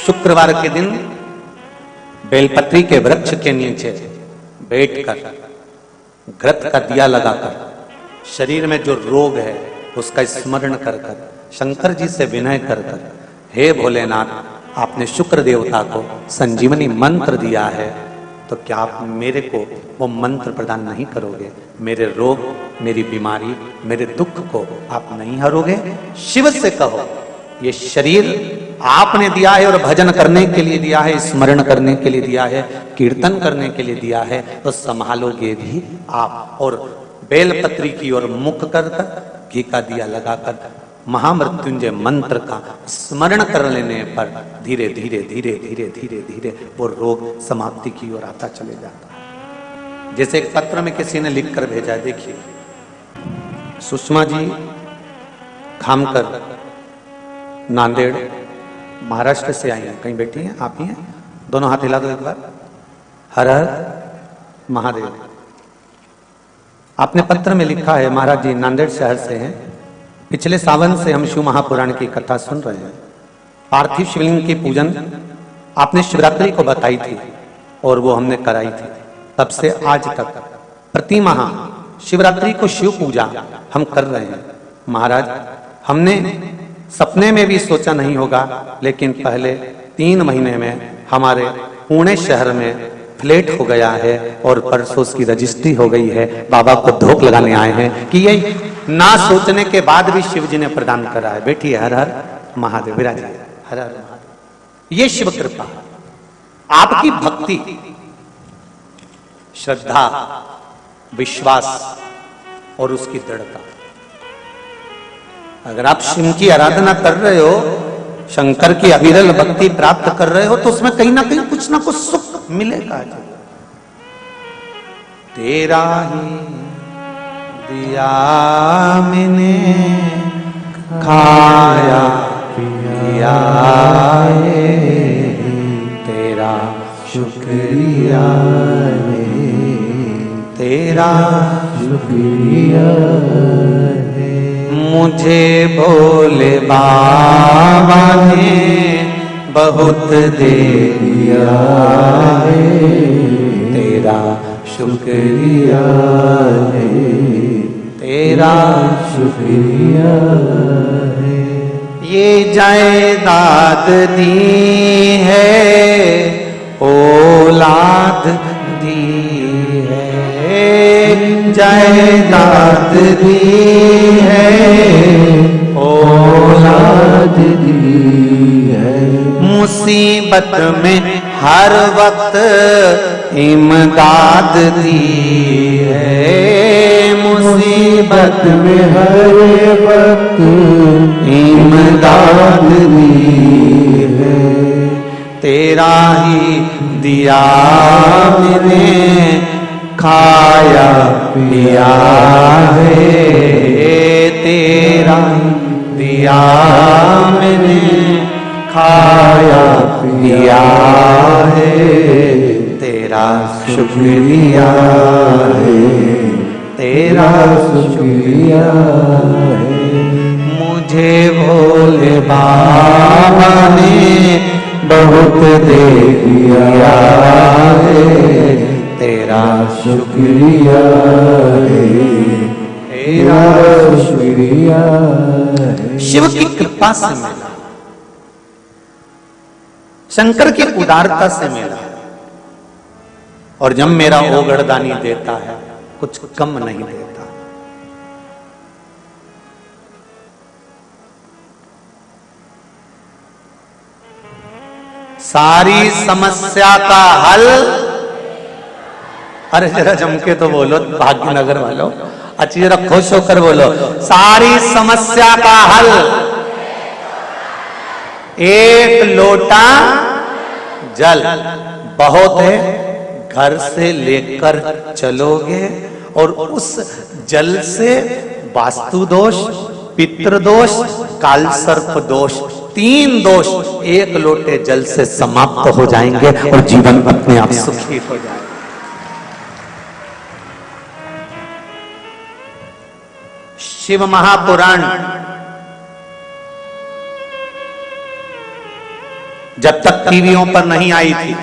शुक्रवार के दिन बेलपत्री के वृक्ष के नीचे बैठकर घृत का दिया लगाकर शरीर में जो रोग है उसका स्मरण कर कर शंकर जी से विनय कर कर, हे भोलेनाथ, आपने शुक्र देवता को संजीवनी मंत्र दिया है, तो क्या आप मेरे को वो मंत्र प्रदान नहीं करोगे? मेरे रोग, मेरी बीमारी, मेरे दुख को आप नहीं हरोगे? शिव से कहो, ये शरीर आपने दिया है और भजन करने के लिए दिया है, स्मरण करने के लिए दिया है, कीर्तन करने के लिए दिया है, तो संभालोगे भी आप। और बेलपत्री की ओर मुख कर घी का दिया लगाकर महामृत्युंजय मंत्र का स्मरण कर लेने पर धीरे धीरे धीरे धीरे धीरे धीरे वो रोग समाप्ति की ओर आता चले जाता है। जैसे एक पत्र में किसी ने लिखकर भेजा, देखिए, सुषमा जी खामकर नांदेड़ महाराष्ट्र से आई हैं, कहीं बैठी हैं, आप ही हैं, दोनों हाथ हिला दो एक बार। हर हर महादेव। आपने पत्र में लिखा है, महाराज जी नांदेड़ शहर से हैं, पिछले सावन से हम शिव महापुराण की कथा सुन रहे हैं। पार्थिव शिवलिंग की पूजन आपने शिवरात्रि को बताई थी और वो हमने कराई थी। तब से आज तक प्रति माह शिवरात्रि को शिव पूजा हम कर रहे हैं। महाराज, हमने सपने में भी सोचा नहीं होगा, लेकिन पहले 3 महीने में हमारे पुणे शहर में फ्लैट हो गया है और परसों उसकी रजिस्ट्री हो गई है। बाबा को धोख लगाने आए हैं कि ये ना सोचने के बाद भी शिव जी ने प्रदान करा है। बैठिए, हर हर महादेव, विराजिए, हर हर महादेव। ये शिव कृपा, आपकी भक्ति, श्रद्धा, विश्वास और उसकी दृढ़ता। अगर आप शिव की आराधना कर रहे हो, शंकर की अविरल भक्ति प्राप्त कर रहे हो, तो उसमें कहीं ना कुछ सुख मिलेगा। तेरा ही दिया मैंने खाया पिया है, तेरा शुक्रिया है, तेरा शुक्रिया है। मुझे भोले बाबा ने बहुत दे दिया है, तेरा शुक्रिया है, तेरा शुक्रिया है। ये जायदाद दी है, औलाद दी है, जायदाद दी है, औलाद दी है। मुसीबत में हर वक्त इमदाद दी है, मुसीबत में हर वक्त इमदाद दी है। तेरा ही दिया मैंने खाया पिया है, तेरा दिया मैंने खाया पिया है, तेरा शुक्रिया है, तेरा शुक्रिया है। मुझे भोले बाबा ने बहुत दे दिया है, तेरा शुक्रिया है, तेरा शुक्रिया है। शिव की कृपा से मिला, शंकर की उदारता से मिला। और जब मेरा ओगड़दानी देता है, कुछ कम नहीं देता। सारी समस्या का हल, अरे जरा जमके तो बोलो भाग्यनगर वालों, अच्छी जरा खुश होकर बोलो, सारी समस्या का हल एक लोटा जल। बहुत है, घर से लेकर चलोगे और उस जल से वास्तु दोष, पितृ दोष, काल सर्प दोष, 3 दोष एक लोटे जल से समाप्त हो जाएंगे और जीवन अपने आप सुखी हो जाएगा। शिव महापुराण जब तक टीवियों पर नहीं आई थी,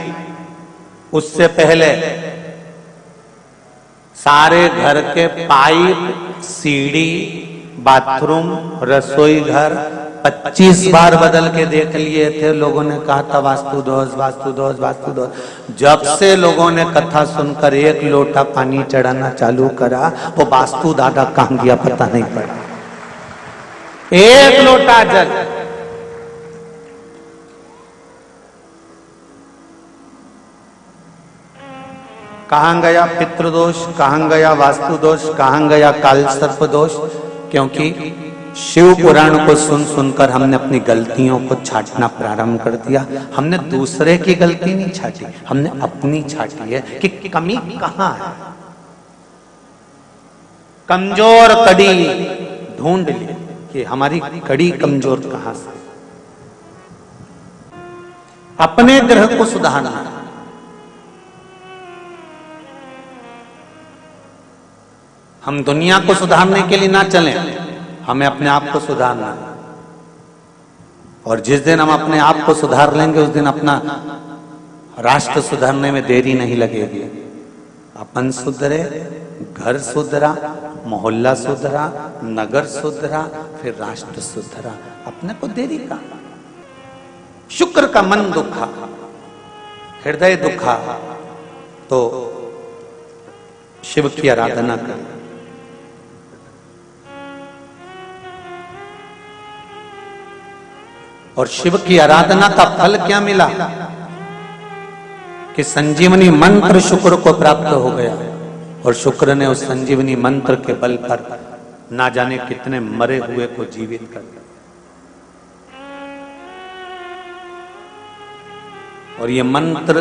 उससे पहले सारे घर के पाइप, सीढ़ी, बाथरूम, रसोई घर 25 बार बदल के देख लिए थे। लोगों ने कहा था वास्तु दोष, वास्तु दोष, वास्तु दोष। जब से लोगों ने कथा सुनकर एक लोटा पानी चढ़ाना चालू करा, वो वास्तु दादा कहां गया पता नहीं पड़ा। एक लोटा जल। कहां गया पितृदोष, कहां गया वास्तु दोष, कहां गया काल सर्प दोष? क्योंकि शिव पुराण को सुन सुनकर हमने अपनी गलतियों को छांटना प्रारंभ कर दिया। हमने दूसरे की गलती नहीं छाटी, हमने अपनी छाटी है कि कमी कहां है। कमजोर कड़ी ढूंढ ली कि हमारी कड़ी कमजोर कहां से। अपने ग्रह को सुधारना। हम दुनिया को सुधारने के लिए ना चलें, हमें अपने आप को सुधारना है। और जिस दिन हम अपने आप को सुधार लेंगे, उस दिन अपना राष्ट्र सुधारने में देरी नहीं लगेगी। अपन सुधरे, घर सुधरा, मोहल्ला सुधरा, नगर सुधरा, फिर राष्ट्र सुधरा, अपने को देरी का। शुक्र का मन दुखा, हृदय दुखा, तो शिव की आराधना करें। और शिव की आराधना का फल क्या मिला कि संजीवनी मंत्र शुक्र को प्राप्त हो गया। और शुक्र ने उस संजीवनी मंत्र के बल पर ना जाने कितने मरे हुए को जीवित कर दिया। और ये मंत्र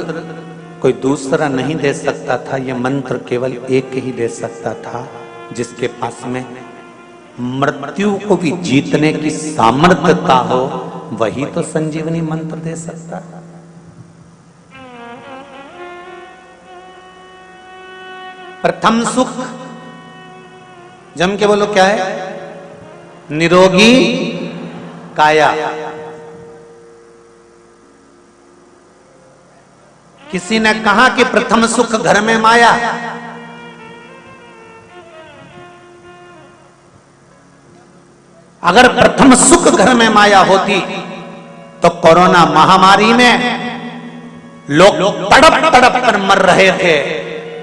कोई दूसरा नहीं दे सकता था, ये मंत्र केवल एक ही दे सकता था, जिसके पास में मृत्यु को भी जीतने की सामर्थ्यता हो, वही तो संजीवनी मंत्र दे सकता है। प्रथम सुख जम के बोलो क्या है? निरोगी काया। किसी ने कहा कि प्रथम सुख घर में माया। अगर प्रथम सुख घर में माया होती तो कोरोना महामारी में लोग तड़प तड़प कर मर रहे थे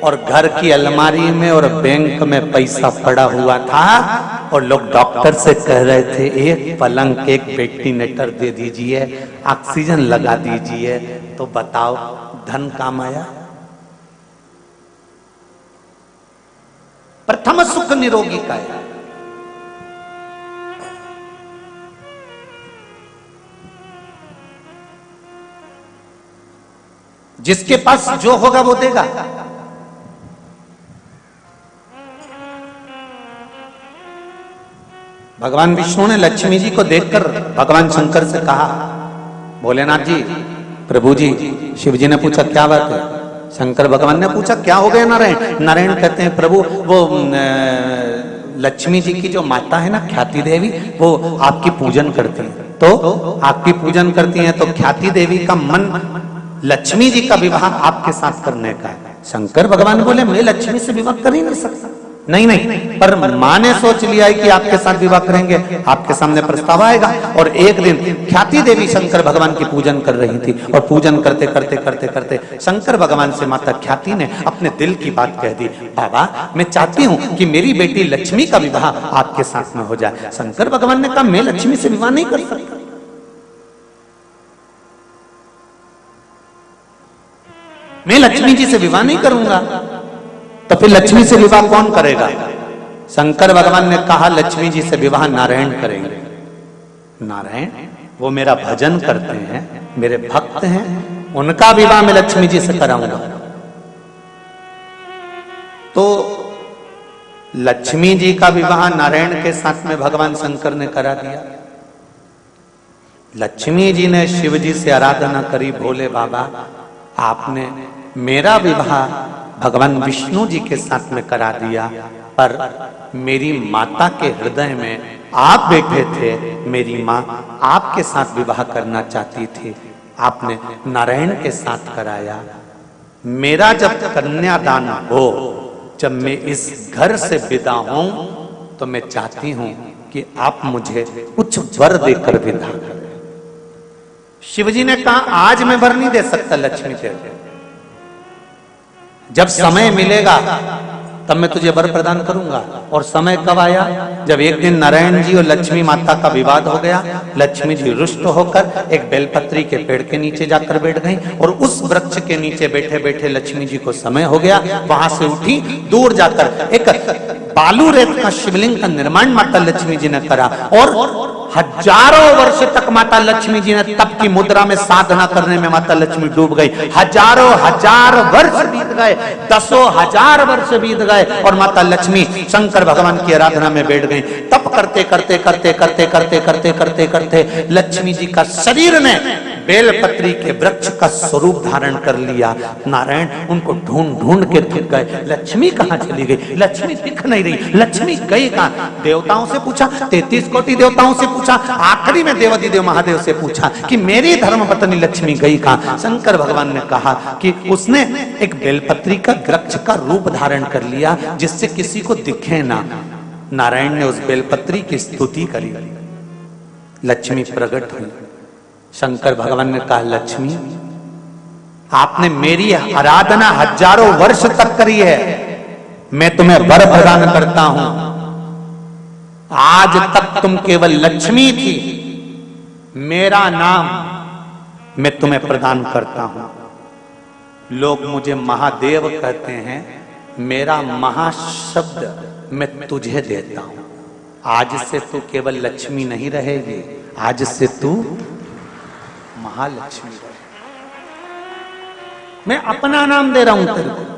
और घर की अलमारी में और बैंक में पैसा पड़ा हुआ था और लोग डॉक्टर से कह रहे थे एक पलंग, एक वेंटिलेटर दे दीजिए, ऑक्सीजन लगा दीजिए। तो बताओ धन काम आया? प्रथम सुख निरोगी काया। जिसके पास जो होगा वो देगा। भगवान विष्णु ने लक्ष्मी जी को देखकर भगवान शंकर से कहा, भोलेनाथ जी, प्रभु जी, शिव जी ने पूछा क्या बात है? शंकर भगवान ने पूछा क्या हो गया नारायण? नारायण कहते हैं प्रभु वो लक्ष्मी जी की जो माता है ना ख्याति देवी, वो आपकी पूजन करती है। तो आपकी पूजन करती हैं तो ख्याति देवी का मन लक्ष्मी जी का विवाह आपके साथ करने का है। शंकर भगवान बोले मैं लक्ष्मी से विवाह कर ही नहीं सकता। नहीं नहीं, पर माँ ने सोच लिया है कि आपके साथ विवाह करेंगे, आपके सामने प्रस्ताव आएगा। और एक दिन ख्याति देवी शंकर भगवान की पूजन कर रही थी और पूजन करते करते करते करते शंकर भगवान से माता ख्याति ने अपने दिल की बात कह दी, बाबा मैं चाहती हूँ कि मेरी बेटी लक्ष्मी का विवाह आपके साथ में हो जाए। शंकर भगवान ने कहा मैं लक्ष्मी से विवाह नहीं कर सकता। मैं लक्ष्मी जी से विवाह नहीं करूंगा। तो फिर लक्ष्मी से विवाह कौन करेगा? शंकर भगवान ने कहा लक्ष्मी जी से विवाह नारायण करेंगे। नारायण वो मेरा भजन करते हैं, मेरे भक्त हैं, उनका विवाह मैं लक्ष्मी जी से कराऊंगा। तो लक्ष्मी जी का विवाह नारायण के साथ में भगवान शंकर ने करा दिया। लक्ष्मी जी ने शिव जी से आराधना करी, भोले बाबा आपने मेरा विवाह भगवान विष्णु जी के साथ में करा दिया, पर मेरी माता के हृदय में आप बैठे थे, मेरी माँ आपके साथ विवाह करना चाहती थी। आपने नारायण के साथ कराया। मेरा जब कन्यादान हो, जब मैं इस घर से विदा हूं, तो मैं चाहती हूं कि आप मुझे कुछ वर देकर विदा करें। शिवजी ने कहा आज मैं वर नहीं दे सकता लक्ष्मी देवी, जब समय मिलेगा तब मैं तुझे वर प्रदान करूंगा। और समय कब आया? जब एक दिन नारायण जी और लक्ष्मी माता का विवाद हो गया। लक्ष्मी जी रुष्ट होकर एक बेलपत्री के पेड़ के नीचे जाकर बैठ गई और उस वृक्ष के नीचे बैठे बैठे लक्ष्मी जी को समय हो गया। वहां से उठी, दूर जाकर एक बालू रेत का शिवलिंग का निर्माण माता लक्ष्मी जी ने करा और हजारों वर्ष तक माता लक्ष्मी जी ने तप की मुद्रा में साधना करने में माता लक्ष्मी डूब गई। हजारों हजार वर्ष बीत गए, दसों हजार वर्ष बीत गए और माता लक्ष्मी शंकर भगवान की आराधना में बैठ गई। तप करते करते करते करते करते करते करते करते लक्ष्मी जी का शरीर ने बेलपत्री के वृक्ष का स्वरूप धारण कर लिया। नारायण उनको ढूंढ ढूंढ के थक गए, लक्ष्मी कहां चली गई? लक्ष्मी दिख नहीं रही, लक्ष्मी गई कहां? देवताओं से पूछा, 33 कोटि देवताओं से पूछा, आखिरी में देवाधिदेव महादेव से पूछा कि मेरी धर्मपत्नी लक्ष्मी गई कहां? शंकर भगवान ने कहा कि उसने एक बेलपत्री का वृक्ष का रूप धारण कर लिया जिससे किसी को दिखे ना। नारायण ने उस बेलपत्री की स्तुति करी, लक्ष्मी प्रकट हुई। शंकर भगवान ने कहा लक्ष्मी, आपने मेरी आराधना हजारों वर्ष तक करी है, मैं तुम्हें वर प्रदान करता हूं। आज तक तुम केवल लक्ष्मी थी, मेरा नाम मैं तुम्हें प्रदान करता हूं। लोग मुझे महादेव कहते हैं, मेरा महाशब्द मैं तुझे देता हूं। आज से तू केवल लक्ष्मी नहीं रहेगी, आज से तू महालक्ष्मी रहे। मैं अपना नाम दे रहा हूं तेरे को।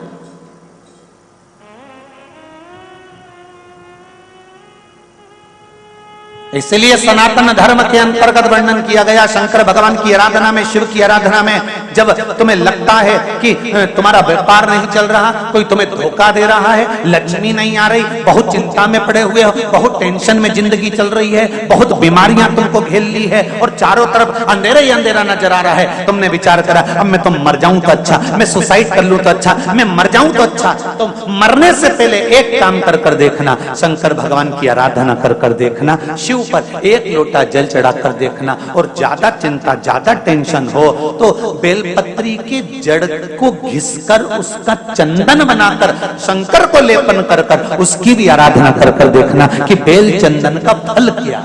इसलिए सनातन धर्म के अंतर्गत वर्णन किया गया, शंकर भगवान की आराधना में, शिव की आराधना में जब तुम्हें लगता है कि तुम्हारा व्यापार नहीं चल रहा, कोई तुम्हें धोखा दे रहा है, लक्ष्मी नहीं आ रही, बहुत चिंता में पड़े हुए हो, बहुत टेंशन में जिंदगी चल रही है, बहुत बीमारियां तुमको घेर ली है और चारों तरफ अंधेरा ही अंधेरा नजर आ रहा है, तुमने विचार करा अब मैं तो मर जाऊं तो अच्छा, मैं सुसाइड कर लूं तो अच्छा, मैं मर जाऊं तो अच्छा। तो मरने से पहले एक काम कर देखना, शंकर भगवान की आराधना कर देखना, शिव पर एक लोटा जल चढ़ाकर देखना। और ज्यादा चिंता, ज्यादा टेंशन हो तो बेलपत्री के जड़ को घिसकर उसका चंदन बनाकर शंकर को लेपन कर उसकी भी आराधना कर देखना कि बेल चंदन का फल क्या।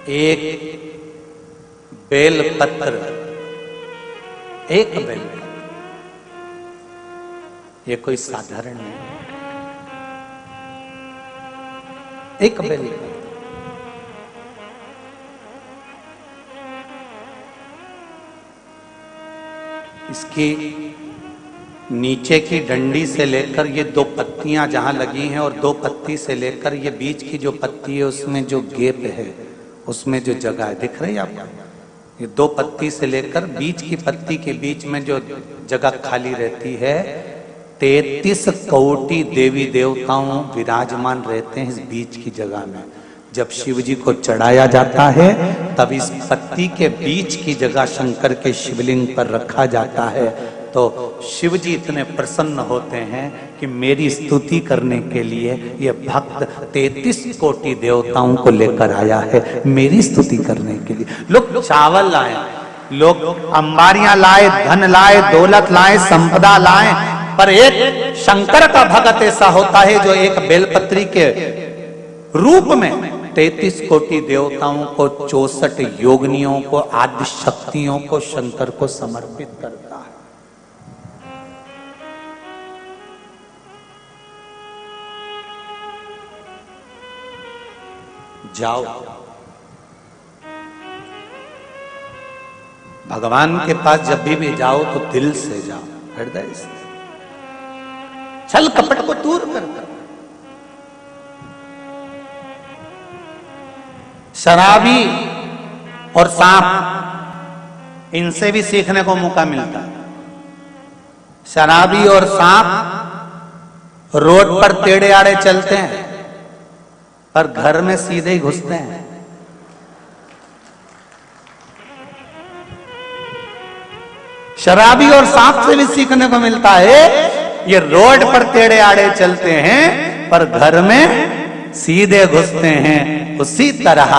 एक बेलपत्र, एक बेल, ये कोई साधारण नहीं, एक बेल। इसकी नीचे की डंडी से लेकर ये दो पत्तियां जहां लगी हैं और दो पत्ती से लेकर ये बीच की जो पत्ती है उसमें जो गैप है, उसमें जो जगह है, दिख रही है आपको? ये दो पत्ती से लेकर बीच की पत्ती के बीच में जो जगह खाली रहती है, 33 कोटि देवी देवताओं विराजमान रहते हैं इस बीच की जगह में। जब शिव जी को चढ़ाया जाता है तब इस पत्ती के बीच की जगह शंकर के शिवलिंग पर रखा जाता है। तो शिव जी इतने प्रसन्न होते हैं कि मेरी स्तुति करने के लिए ये भक्त 33 कोटि देवताओं को लेकर आया है, मेरी स्तुति करने के लिए। लोग चावल लाए, लोग अंबारियां लाए, धन लाए, दौलत लाए, संपदा लाए, पर एक शंकर का भक्त ऐसा होता है जो एक बेलपत्री के रूप में 33 कोटि देवताओं को, 64 योगिनियों को, आदि शक्तियों को शंकर को समर्पित करता है। जाओ भगवान के पास, जब भी जाओ तो दिल से जाओ, हृदय से, छल कपट को दूर कर। शराबी और सांप, इनसे भी सीखने को मौका मिलता है। शराबी और सांप रोड पर टेढ़े आड़े चलते हैं, पर घर में सीधे ही घुसते हैं। शराबी और सांप से भी सीखने को मिलता है। ये रोड पर टेढ़े आड़े चलते हैं पर घर में सीधे घुसते हैं। उसी तरह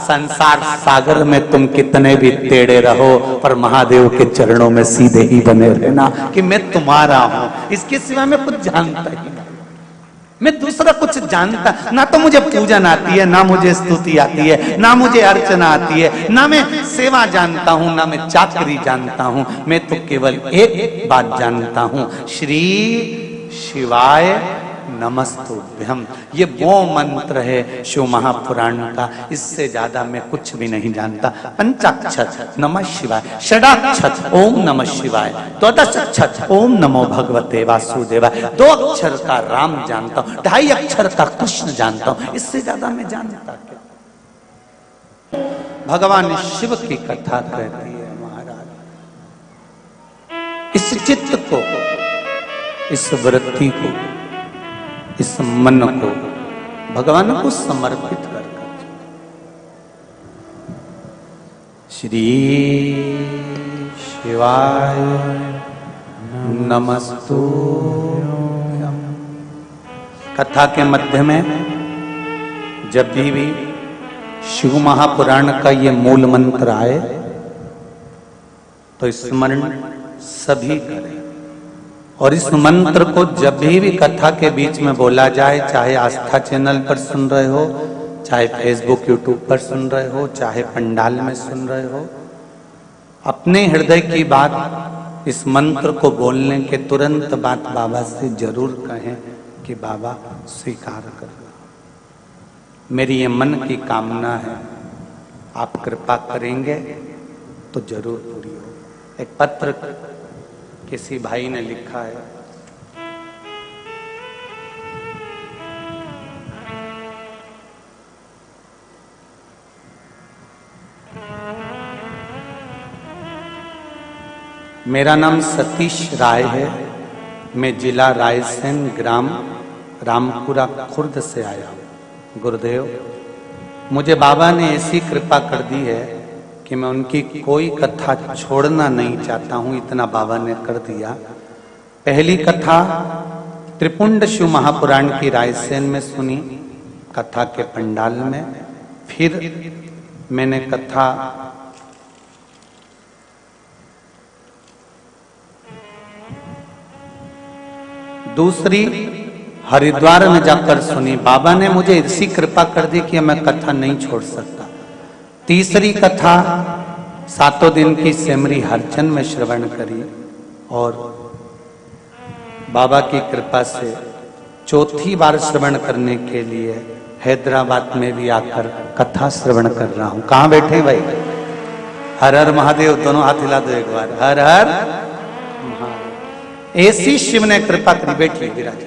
संसार सागर में तुम कितने भी टेढ़े रहो पर महादेव के चरणों में सीधे ही बने रहना कि मैं तुम्हारा हूं, इसके सिवा मैं कुछ जानता ही नहीं, मैं दूसरा कुछ जानता ना। तो मुझे पूजन आती है, ना मुझे स्तुति आती है, ना मुझे अर्चना आती है, ना मैं सेवा जानता हूं, ना मैं चाकरी जानता हूं। मैं तो केवल एक बात जानता हूं, श्री शिवाय नमस्तुभ्यम। ये वो मंत्र है शिव महापुराण का, इससे ज्यादा मैं कुछ भी नहीं जानता। पंचाक्षर नमः शिवाय, षडाक्षर ओम नमः शिवाय, द्वादशाक्षर ओम नमो भगवते वासुदेवाय, 2 अक्षर का राम जानता हूं, 2.5 अक्षर का कृष्ण जानता हूं, इससे ज्यादा मैं जानता क्या। भगवान शिव की कथा कहती है महाराज, इस चित्त को, इस वृत्ति को, इस मन को भगवान को समर्पित कर श्री शिवाय नमस्तुभ्यम। कथा के मध्य में जब भी शिव महापुराण का ये मूल मंत्र आए तो स्मरण सभी करें। और इस मंत्र को जब भी कथा के बीच में बोला जाए, चाहे आस्था चैनल पर सुन रहे हो, चाहे फेसबुक यूट्यूब पर सुन रहे हो, चाहे पंडाल में सुन रहे हो, अपने हृदय की बात इस मंत्र को बोलने के तुरंत बाद बाबा से जरूर कहें कि बाबा स्वीकार करना, मेरी ये मन की कामना है, आप कृपा करेंगे तो जरूर पूरी हो। एक पत्र किसी भाई ने लिखा है, मेरा नाम सतीश राय है, मैं जिला रायसेन ग्राम रामपुरा खुर्द से आया हूं। गुरुदेव, मुझे बाबा ने ऐसी कृपा कर दी है कि मैं उनकी कोई कथा छोड़ना नहीं चाहता हूं, इतना बाबा ने कर दिया। पहली कथा त्रिपुंड शिव महापुराण की रायसेन में सुनी, कथा के पंडाल में। फिर मैंने कथा दूसरी हरिद्वार में जाकर सुनी। बाबा ने मुझे ऐसी कृपा कर दी कि मैं कथा नहीं छोड़ सकता। तीसरी कथा 7 दिन की सेमरी हरचन में श्रवण करी और बाबा की कृपा से चौथी बार श्रवण करने के लिए हैदराबाद में भी आकर कथा श्रवण कर रहा हूं। कहां बैठे भाई? हर हर महादेव, दोनों हाथ हिला दो एक बार, हर हर महादेव। ऐसी शिव ने कृपा करी, बैठी विराज,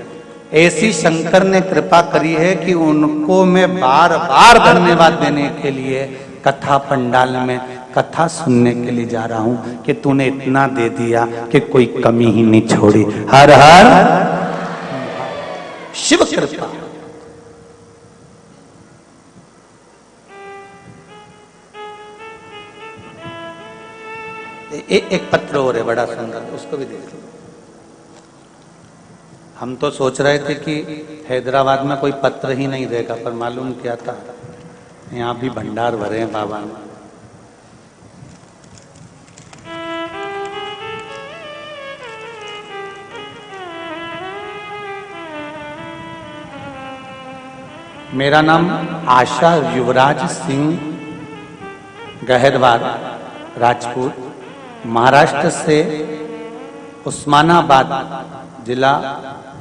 ऐसी शंकर ने कृपा करी है कि उनको मैं बार बार धन्यवाद देने के लिए कथा पंडाल में कथा सुनने के लिए जा रहा हूं कि तूने इतना दे दिया कि कोई कमी ही नहीं छोड़ी। हर हर शिव कृपा। एक पत्र और है बड़ा सुंदर, उसको भी देख लो। हम तो सोच रहे थे कि हैदराबाद में कोई पत्र ही नहीं देगा, पर मालूम क्या था, यहाँ भी भंडार भरे हैं बाबा ने। मेरा नाम आशा युवराज सिंह गहरवार राजपूत, महाराष्ट्र से उस्मानाबाद जिला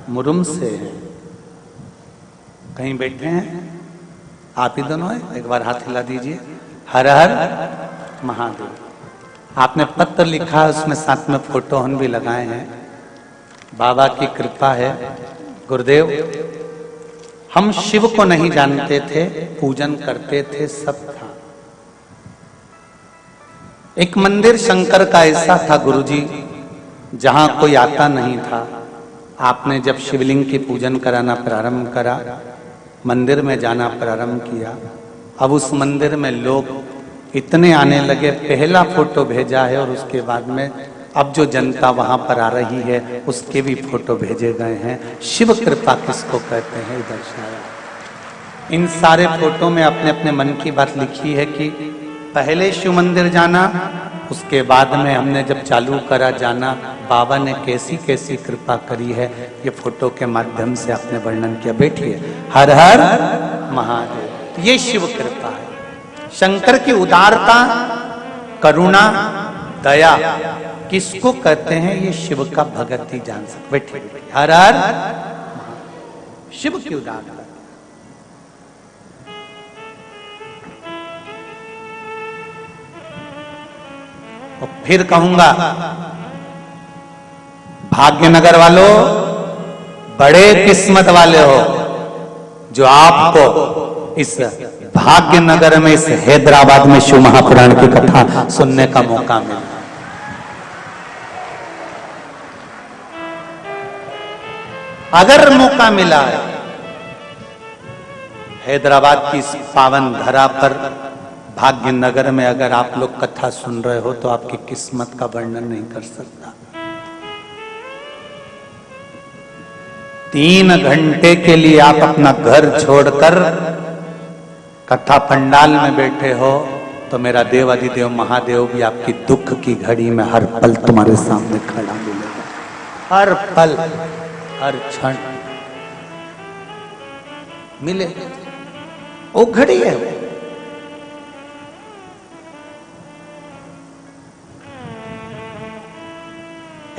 मुरुम से है। कहीं बैठे हैं आप ही दोनों है? एक बार हाथ हिला दीजिए। हर हर महादेव। आपने पत्र लिखा, उसमें साथ में फोटो हम भी लगाए हैं। बाबा की कृपा है। गुरुदेव, हम शिव को नहीं जानते थे, पूजन करते थे, सब था। एक मंदिर शंकर का ऐसा था गुरुजी, जहां कोई आता नहीं था। आपने जब शिवलिंग की पूजन कराना प्रारंभ करा मंदिर में जाना प्रारंभ किया। अब उस मंदिर में लोग इतने आने लगे, पहला फोटो भेजा है और उसके बाद में अब जो जनता वहां पर आ रही है उसके भी फोटो भेजे गए हैं। शिव कृपा किसको कहते हैं इधर शायद। इन सारे फोटो में अपने अपने मन की बात लिखी है कि पहले शिव मंदिर जाना, उसके बाद में हमने जब चालू करा जाना, बाबा ने कैसी कैसी कृपा करी है ये फोटो के माध्यम से आपने वर्णन किया। बैठिए। हर हर महादेव। ये शिव कृपा है। शंकर की उदारता, करुणा, दया किसको कहते हैं ये शिव का भगत ही जान सकते। बैठिए। हर हर शिव की उदारता। और फिर कहूंगा भाग्यनगर वालों, बड़े किस्मत वाले हो जो आपको इस भाग्यनगर में, इस हैदराबाद में शिव महापुराण की कथा सुनने का मौका मिला। अगर मौका मिला है हैदराबाद की इस पावन धरा पर, भाग्यनगर में अगर आप लोग कथा सुन रहे हो तो आपकी किस्मत का वर्णन नहीं कर सकता। 3 घंटे के लिए आप अपना घर छोड़कर कथा पंडाल में बैठे हो तो मेरा देवाधिदेव महादेव भी आपकी दुख की घड़ी में हर पल तुम्हारे सामने खड़ा मिलेगा। हर पल, हर क्षण मिले। वो घड़ी है।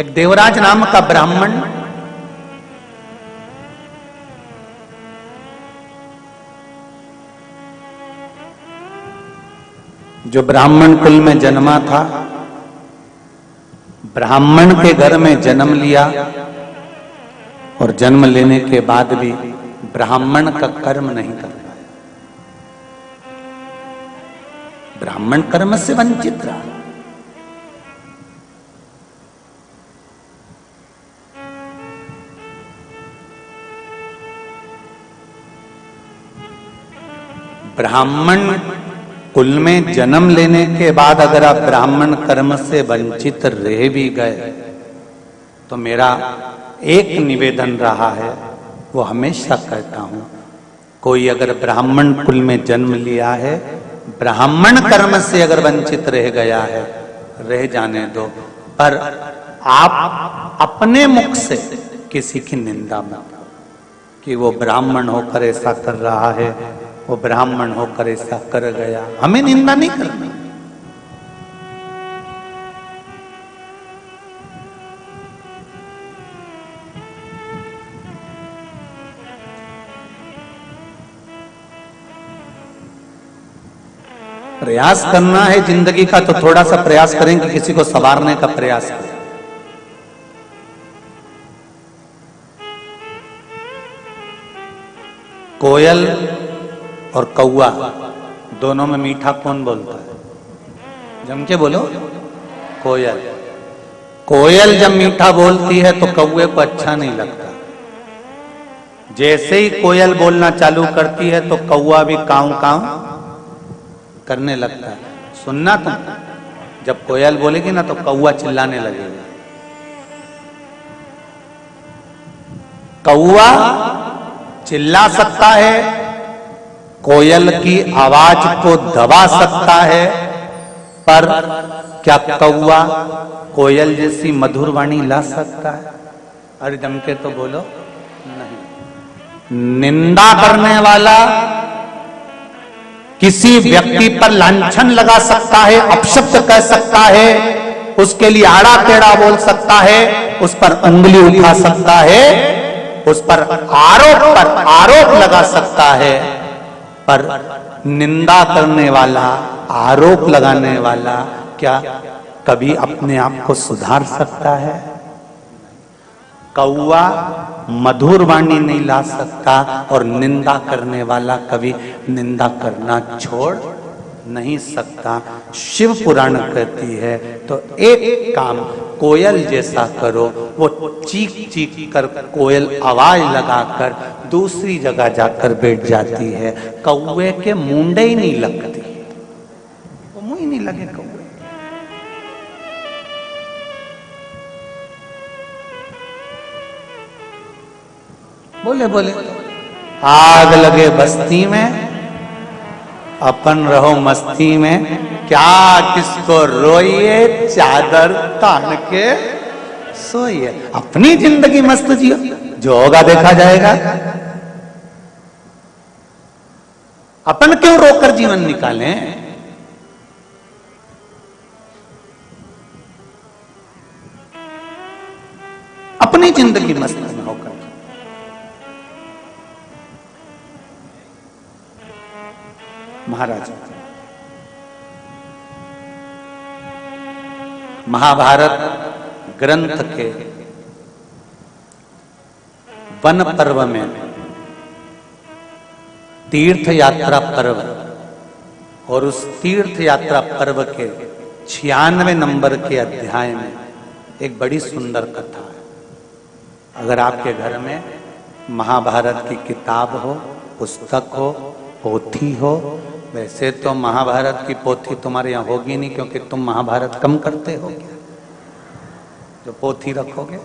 एक देवराज नाम का ब्राह्मण जो ब्राह्मण कुल में जन्मा था, ब्राह्मण के घर में जन्म लिया और जन्म लेने के बाद भी ब्राह्मण का कर्म नहीं कर पाया। ब्राह्मण कर्म से वंचित रहा। ब्राह्मण कुल में जन्म लेने के बाद अगर आप ब्राह्मण कर्म से वंचित रह भी गए तो मेरा एक निवेदन रहा है, वो हमेशा कहता हूं, कोई अगर ब्राह्मण कुल में जन्म लिया है, ब्राह्मण कर्म से अगर वंचित रह गया है, रह जाने दो, पर आप अपने मुख से किसी की निंदा मत करो कि वो ब्राह्मण होकर ऐसा कर रहा है, वो ब्राह्मण होकर ऐसा कर गया। हमें निंदा नहीं करनी। प्रयास करना है जिंदगी का तो थोड़ा सा प्रयास करें कि किसी को संवारने का प्रयास करें। कोयल और कौआ दोनों में मीठा कौन बोलता है? जम के बोलो। कोयल। कोयल जब मीठा बोलती है तो कौए को अच्छा नहीं लगता। जैसे ही कोयल बोलना चालू करती है तो कौआ भी काऊ काऊ करने लगता है। सुनना तुम, जब कोयल बोलेगी ना तो कौआ चिल्लाने लगेगा। कौआ चिल्ला सकता है, कोयल की आवाज को दबा सकता है, पर क्या कौआ कोयल जैसी मधुर वाणी ला सकता है? अरे जम के तो बोलो। नहीं। निंदा करने वाला किसी व्यक्ति पर लांछन लगा सकता है, अपशब्द कह सकता है, उसके लिए आड़ा टेढ़ा बोल सकता है, उस पर उंगली उठा सकता है, उस पर आरोप लगा सकता है, पर निंदा करने वाला, आरोप लगाने वाला क्या कभी अपने आप को सुधार सकता है? कौआ मधुर वाणी नहीं ला सकता और निंदा करने वाला कभी निंदा करना छोड़ नहीं सकता। शिव पुराण कहती है तो एक काम कोयल जैसा करो। वो चीख चीख कर कोयल आवाज लगाकर दूसरी जगह जाकर बैठ जाती है। कौवे के मुंडे ही नहीं लगती, वो मुंह ही नहीं लगे कौवे। बोले बोले आग लगे बस्ती में, अपन रहो मस्ती में, क्या किसको रोइए, चादर तान के सोइए। अपनी जिंदगी मस्त जियो, जो होगा देखा जाएगा। अपन क्यों रोकर जीवन निकालें? अपनी जिंदगी मस्त में होकर। महाराज, महाभारत ग्रंथ के वन पर्व में तीर्थ यात्रा पर्व, और उस तीर्थ यात्रा पर्व के 96 नंबर के अध्याय में एक बड़ी सुंदर कथा है। अगर आपके घर में महाभारत की किताब हो, पुस्तक हो, पोथी हो, वैसे तो महाभारत की पोथी तुम्हारे यहाँ होगी नहीं, क्योंकि तुम महाभारत कम करते हो क्या जो पोथी रखोगे।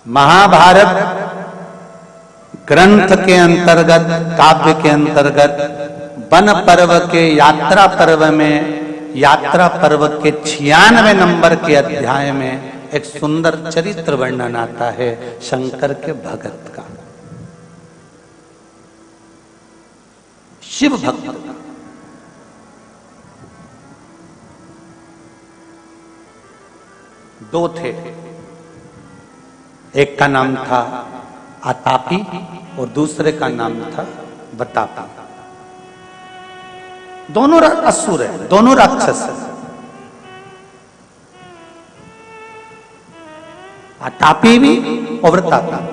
महाभारत ग्रंथ के अंतर्गत, काव्य के अंतर्गत वन पर्व के यात्रा पर्व में, यात्रा पर्व के 96 नंबर के अध्याय में एक सुंदर चरित्र वर्णन आता है शंकर के भगत का, शिव भक्त। दो थे, एक का नाम था आतापी और दूसरे का नाम था बतापी। दोनों असुर है, दोनों राक्षस है। आतापी भी और बतापी।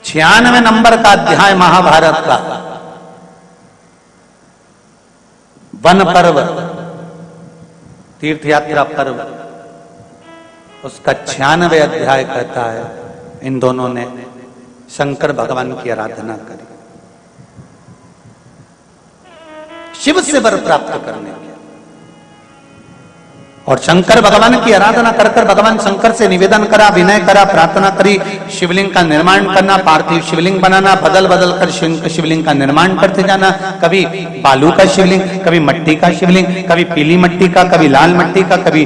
96 नंबर का अध्याय महाभारत का वन पर्व, तीर्थ यात्रा पर्व, उसका 96 अध्याय कहता है इन दोनों ने शंकर भगवान की आराधना करी, शिव से वर प्राप्त करने के। और शंकर भगवान की आराधना कर कर भगवान शंकर से निवेदन करा, विनय करा, प्रार्थना करी शिवलिंग का निर्माण करना, पार्थिव शिवलिंग बनाना, बदल बदल कर शिवलिंग का निर्माण करते जाना। कभी बालू का शिवलिंग, कभी मिट्टी का शिवलिंग, कभी पीली मिट्टी का, कभी लाल मिट्टी का, कभी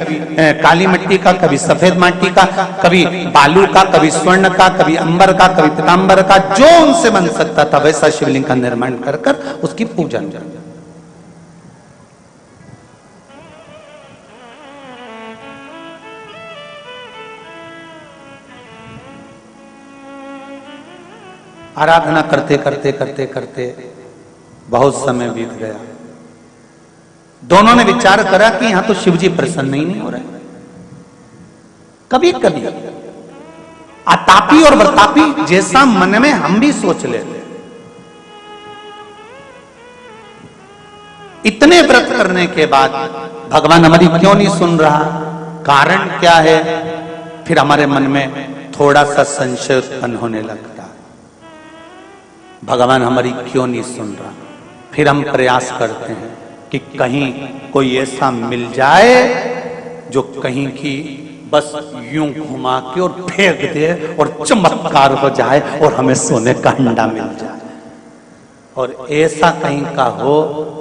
काली मिट्टी का, कभी सफेद मिट्टी का, कभी बालू का, कभी स्वर्ण का, कभी अंबर का, कभी पीतांबर का, जो उनसे बन सकता था वैसा शिवलिंग का निर्माण कर कर उसकी पूजन। आराधना करते करते करते करते बहुत समय बीत गया। दोनों ने विचार करा कि यहां तो शिव जी प्रसन्न ही नहीं हो रहे। कभी कभी आतापी और वर्तापी जैसा मन में हम भी सोच लेते, इतने व्रत करने के बाद भगवान हमारी क्यों नहीं सुन रहा, कारण क्या है? फिर हमारे मन में थोड़ा सा संशय उत्पन्न होने लगता, भगवान हमारी क्यों नहीं सुन रहा। फिर हम प्रयास करते हैं कि कहीं कोई ऐसा मिल जाए जो कहीं की बस यूं घुमा के और फेंक दे और चमत्कार हो जाए और हमें सोने का अंडा मिल जाए। और ऐसा कहीं का हो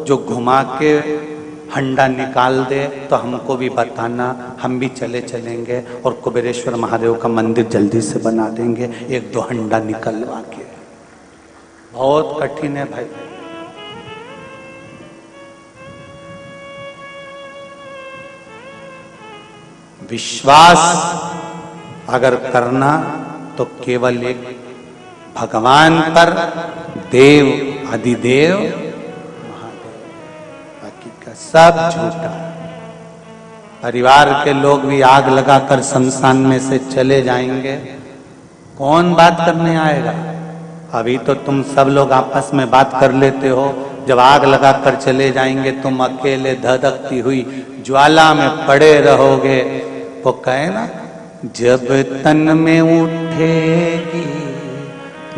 जो घुमा के हंडा निकाल दे तो हमको भी बताना, हम भी चले चलेंगे और कुबेरेश्वर महादेव का मंदिर जल्दी से बना देंगे, 1-2 हंडा निकलवा के। बहुत कठिन है भाई। विश्वास अगर करना तो केवल एक भगवान पर, देव अधिदेव महादेव, बाकी का सब झूठा। परिवार के लोग भी आग लगाकर शमशान में से चले जाएंगे, कौन बात करने आएगा? अभी तो तुम सब लोग आपस में बात कर लेते हो, जब आग लगा कर चले जाएंगे तुम अकेले धधकती हुई ज्वाला में पड़े रहोगे। वो कहे ना, जब तन में उठेगी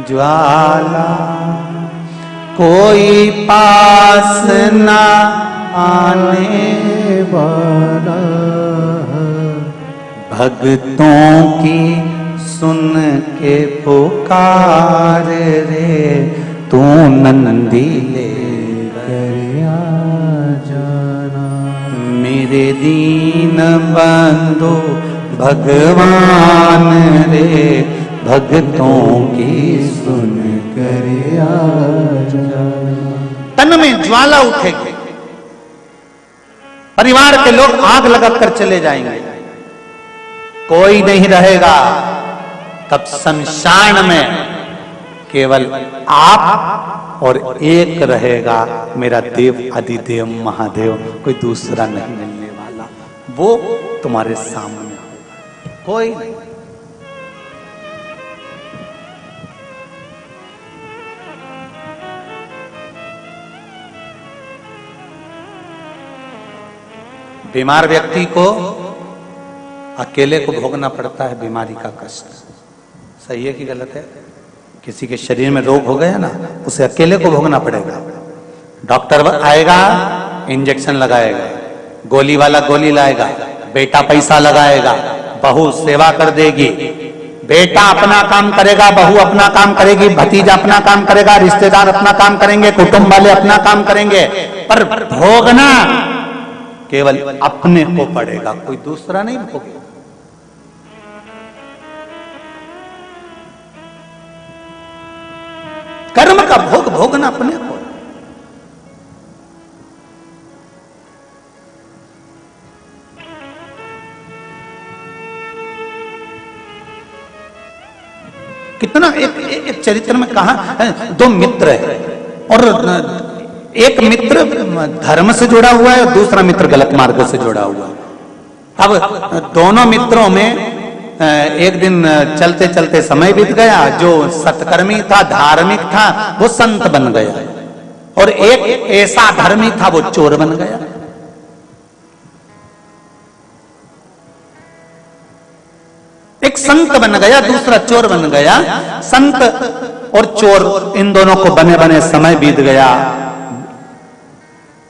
ज्वाला कोई पास ना आने वाला, भक्तों की सुन के पुकार रे तू नंदी ले कर आ जाना। मेरे दीन बंधु भगवान रे भक्तों की सुन कर आ जाना। तन में ज्वाला उठेगी, परिवार के लोग आग लगाकर चले जाएंगे, कोई नहीं रहेगा। तब शमशान में केवल आप और एक रहेगा, मेरा देव अधिदेव महादेव, कोई दूसरा नहीं मिलने वाला। वो तुम्हारे सामने होगा, कोई नहीं। बीमार व्यक्ति को अकेले को भोगना पड़ता है बीमारी का कष्ट। सही है कि गलत है? किसी के शरीर में रोग हो गया ना, उसे अकेले को भोगना पड़ेगा। डॉक्टर आएगा, इंजेक्शन लगाएगा, गोली वाला गोली लाएगा, बेटा पैसा लगाएगा, बहू सेवा कर देगी, बेटा अपना काम करेगा, बहू अपना काम करेगी, भतीजा अपना काम करेगा, रिश्तेदार अपना काम करेंगे, कुटुंब वाले अपना काम करेंगे, पर भोगना केवल अपने को पड़ेगा, कोई दूसरा नहीं भोगेगा। कर्म का भोग भोगना अपने को। कितना एक चरित्र में कहा, दो मित्र है और एक मित्र धर्म से जुड़ा हुआ है और दूसरा मित्र गलत मार्ग से जुड़ा हुआ है। अब दोनों मित्रों में एक दिन चलते चलते समय बीत गया। जो सत्कर्मी था, धार्मिक था, वो संत बन गया और एक ऐसा धर्मी था, वो चोर बन गया। एक संत बन गया, दूसरा चोर बन गया। संत और चोर इन दोनों को बने बने समय बीत गया।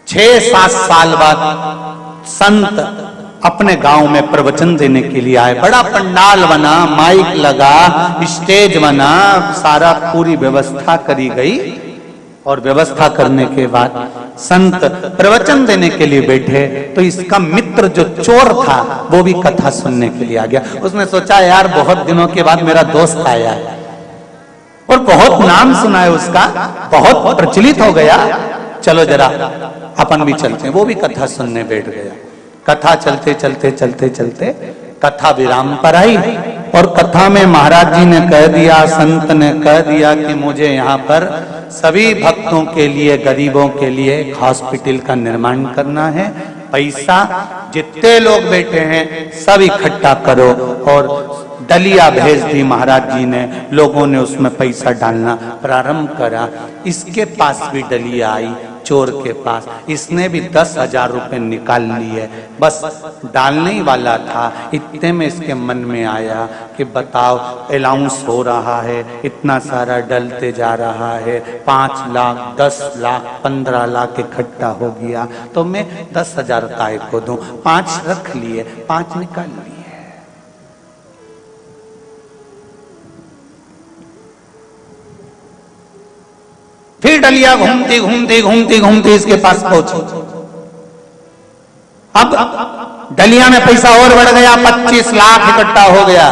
6-7 साल बाद संत अपने गांव में प्रवचन देने के लिए आए। बड़ा पंडाल बना, माइक लगा, स्टेज बना, सारा पूरी व्यवस्था करी गई। और व्यवस्था करने के बाद संत प्रवचन देने के लिए बैठे तो इसका मित्र जो चोर था वो भी कथा सुनने के लिए आ गया। उसने सोचा, यार बहुत दिनों के बाद मेरा दोस्त आया है और बहुत नाम सुना है उसका, बहुत प्रचलित हो गया, चलो जरा अपन भी चलते हैं। वो भी कथा सुनने बैठ गया। कथा चलते चलते चलते चलते कथा विराम पर आई और कथा में महाराज जी ने कह दिया, संत ने कह दिया कि मुझे यहाँ पर सभी भक्तों के लिए, गरीबों के लिए एक हॉस्पिटल का निर्माण करना है। पैसा जितने लोग बैठे हैं सब इकट्ठा करो। और डलिया भेज दी महाराज जी ने, लोगों ने उसमें पैसा डालना प्रारंभ करा। इसके पास भी डलिया आई, चोर के पास। इसने भी 10,000 रुपए निकाल लिए, बस डालने ही वाला था। इतने में इसके मन में आया कि बताओ, अलाउंस हो रहा है, इतना सारा डलते जा रहा है, 5 लाख, 10 लाख, 15 लाख इकट्ठा हो गया, तो मैं 10,000 काय को दूं। 5 रख लिए, 5 निकाल लिए। फिर डलिया घूमती घूमती घूमती घूमती इसके पास पहुंची। अब डलिया में पैसा और बढ़ गया, 25 लाख इकट्ठा हो गया।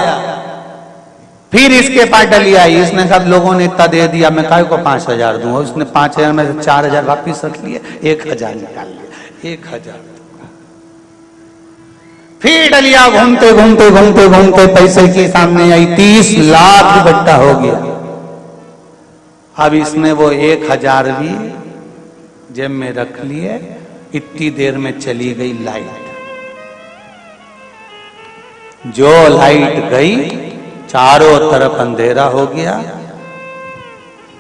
फिर इसके पास डलिया आई, इसने सब लोगों ने इतना दे दिया, मैं काय को 5,000 दूंगा। उसने 5,000 में से 4,000 वापिस रख लिए, 1,000 निकाल लिया, 1,000। फिर डलिया घूमते घूमते घूमते घूमते पैसे के सामने आई, 30 लाख इकट्ठा हो गया। अब इसने वो 1,000 भी जेब में रख लिए। इतनी देर में चली गई लाइट। जो लाइट गई, चारों तरफ अंधेरा हो गया।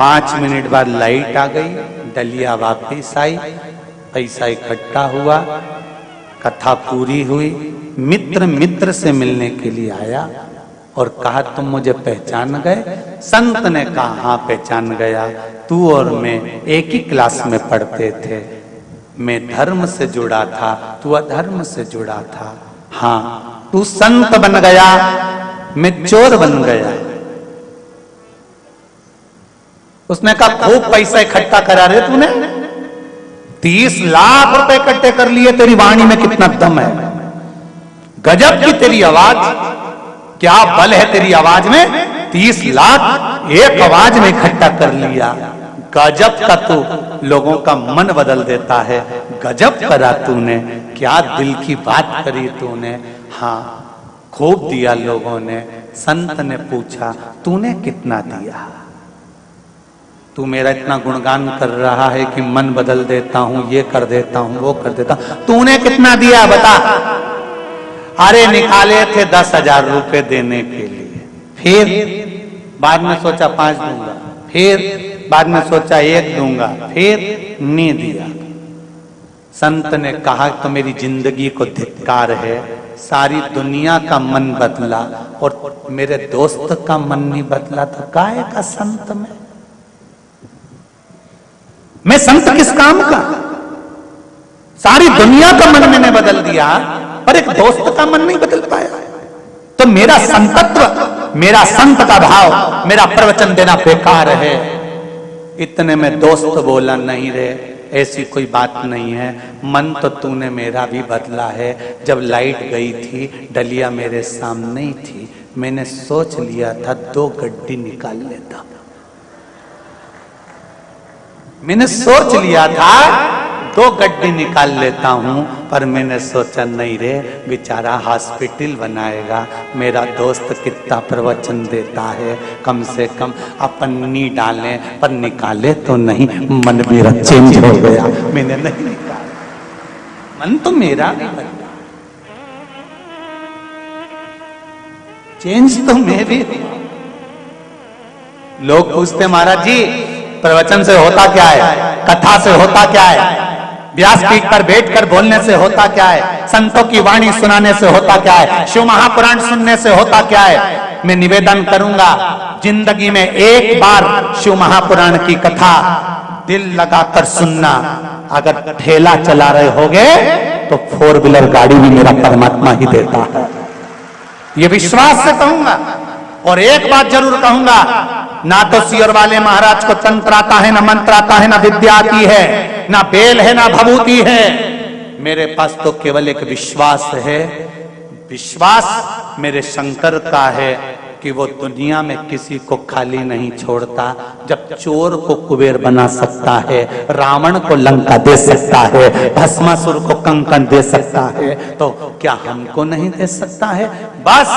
5 मिनट बाद लाइट आ गई, डलिया वापिस आई, पैसा इकट्ठा हुआ, कथा पूरी हुई। मित्र मित्र से मिलने के लिए आया और कहा तुम मुझे पहचान गए? संत ने कहा हाँ पहचान गया, तू और मैं एक ही क्लास में पढ़ते थे, मैं धर्म से जुड़ा था, तू अधर्म से जुड़ा था। हाँ तू संत बन गया, मैं चोर बन गया। उसने कहा खूब पैसा इकट्ठा करा रहे तूने, 30 लाख रुपए इकट्ठे कर लिए, तेरी वाणी में कितना दम है, गजब की तेरी आवाज, क्या बल है तेरी आवाज में, 30 लाख एक आवाज में इकट्ठा कर लिया। गजब का तू लोगों का मन बदल देता है, गजब करा तूने, क्या दिल की बात करी तूने। हाँ खूब दिया लोगों ने। संत ने पूछा तूने कितना दिया? तू मेरा इतना गुणगान कर रहा है कि मन बदल देता हूं, ये कर देता हूं, वो कर देता हूं, तूने कितना दिया बता? अरे निकाले थे 10,000 रुपए देने के लिए, फिर बाद में सोचा 5 दूंगा, फिर बाद में सोचा 1 दूंगा, फिर नहीं दिया। संत ने कहा तो मेरी जिंदगी को धिक्कार है, सारी दुनिया का मन बदला और मेरे दोस्त का मन नहीं बदला, तो काहे का संत मैं संत किस काम का? सारी दुनिया का मन मैंने बदल दिया पर एक दोस्त का मन नहीं बदल पाया। तो मेरा संतत्व, मेरा संत का भाव, मेरा प्रवचन देना बेकार है। इतने में दोस्त बोला नहीं रे, ऐसी कोई बात नहीं है, मन तो तूने मेरा भी बदला है। जब लाइट गई थी, डलिया मेरे सामने ही थी, मैंने सोच लिया था 2 गड्डी निकाल लेता, मैंने सोच लिया था 2 गड्डी निकाल लेता हूं, पर मैंने सोचा नहीं रे, बेचारा हॉस्पिटल बनाएगा, मेरा दोस्त कितना प्रवचन देता है, कम से कम अपन नहीं डाले पर निकाले तो नहीं। मन मेरा चेंज हो गया, मैंने नहीं निकाला, मन तो मेरा भी बदला, चेंज तो मैं भी। लोग पूछते महाराज जी प्रवचन से होता क्या है, कथा से होता क्या है, व्यासपीठ पर बैठकर बोलने से होता क्या है, संतों की वाणी सुनाने से होता क्या है, शिव महापुराण सुनने से होता क्या है? मैं निवेदन करूंगा जिंदगी में एक बार शिव महापुराण की कथा दिल लगाकर सुनना। अगर ठेला चला रहे होगे तो 4 व्हीलर गाड़ी भी मेरा परमात्मा ही देता है, ये विश्वास से कहूंगा। और एक बात जरूर कहूंगा, ना तो सियर वाले महाराज को तंत्र आता है, ना मंत्र आता है, ना विद्या आती है, ना बेल है, ना भभूति है। मेरे पास तो केवल एक विश्वास है, विश्वास मेरे शंकर का है कि वो दुनिया में किसी को खाली नहीं छोड़ता। जब चोर को कुबेर बना सकता है, रावण को लंका दे सकता है, भस्मासुर को कंकण दे सकता है, तो क्या हमको नहीं दे सकता है? बस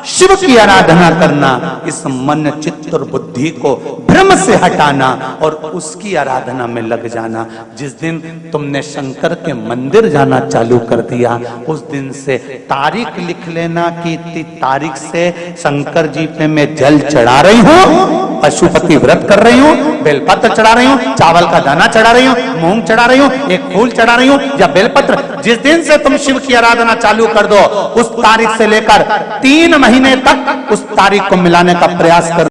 शिव की आराधना करना, इस मन चित्त और बुद्धि को भ्रम से हटाना और उसकी आराधना में लग जाना। जिस दिन तुमने शंकर के मंदिर जाना चालू कर दिया, उस दिन से तारीख लिख लेना कि इतनी तारीख से शंकर जी पे मैं जल चढ़ा रही हूँ, पशुपति व्रत कर रही हूँ, बेलपत्र चढ़ा रही हूँ, चावल का दाना चढ़ा रही हूँ, मूंग चढ़ा रही हूँ, एक फूल चढ़ा रही हूँ या बेलपत्र। जिस दिन से तुम शिव की आराधना चालू कर दो, उस तारीख से लेकर 3 महीने तक उस तारीख को मिलाने का प्रयास कर